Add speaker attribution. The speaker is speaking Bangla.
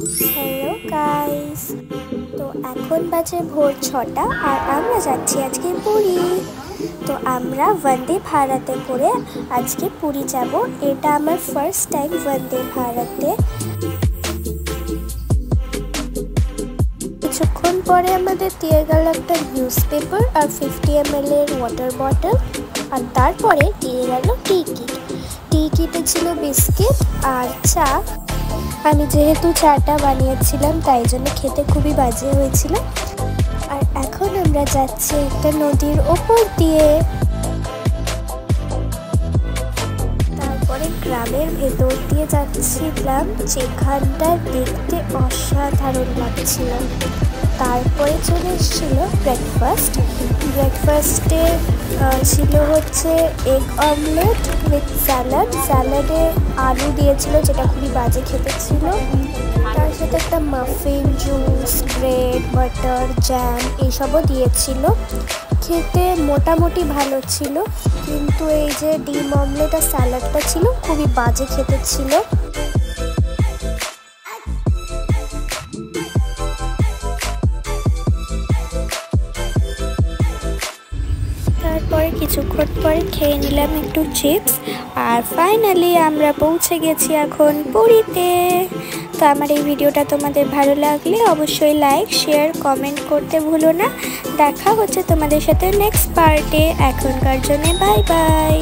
Speaker 1: হ্যালো গাইস, তো এখন বাজে ভোর 6টা আর আমরা যাচ্ছি আজকে পুরী। তো আমরা বন্দে ভারতে করে আজকে পুরী যাব। এটা আমার ফার্স্ট টাইম বন্দে ভারতে। কিছুক্ষণ পরে আমাদের দিয়ে গেল একটা নিউজ পেপার আর 50 ml এর ওয়াটার বটল, আর তারপরে দিয়ে গেল টিকিটে ছিল বিস্কিট আর চা। আমি যেহেতু চাটা বানিয়েছিলাম তাই জন্য খেতে খুবই বাজে হয়েছিল। আর এখন আমরা যাচ্ছি একটা নদীর ওপর দিয়ে, তারপরে গ্রামের ভেতর দিয়ে যাচ্ছিলাম, যেখানটা দেখতে অসাধারণ লাগছিল। তারপরে চলে এসেছিল ব্রেকফাস্টে ছিল হচ্ছে এগ অমলেট উইথ স্যালাডে আলু দিয়েছিল, যেটা খুবই বাজে খেতে ছিল। তার সাথে একটা muffin, juice, bread, butter, jam এইসবও দিয়েছিল। খেতে মোটামুটি ভালো ছিল, কিন্তু এই যে ডিম অমলেট আর স্যালাডটা ছিল খুবই বাজে খেতে ছিল। তারপরে কিছুক্ষণ পরে খেয়ে নিলাম একটু চিপস, আর ফাইনালি আমরা পৌঁছে গেছি এখন পুরীতে। তো আমার এই ভিডিওটা তোমাদের ভালো লাগলে অবশ্যই লাইক, শেয়ার, কমেন্ট করতে ভুলো না। দেখা হচ্ছে তোমাদের সাথে নেক্সট পার্টে। এখনকার জন্য বাই বাই।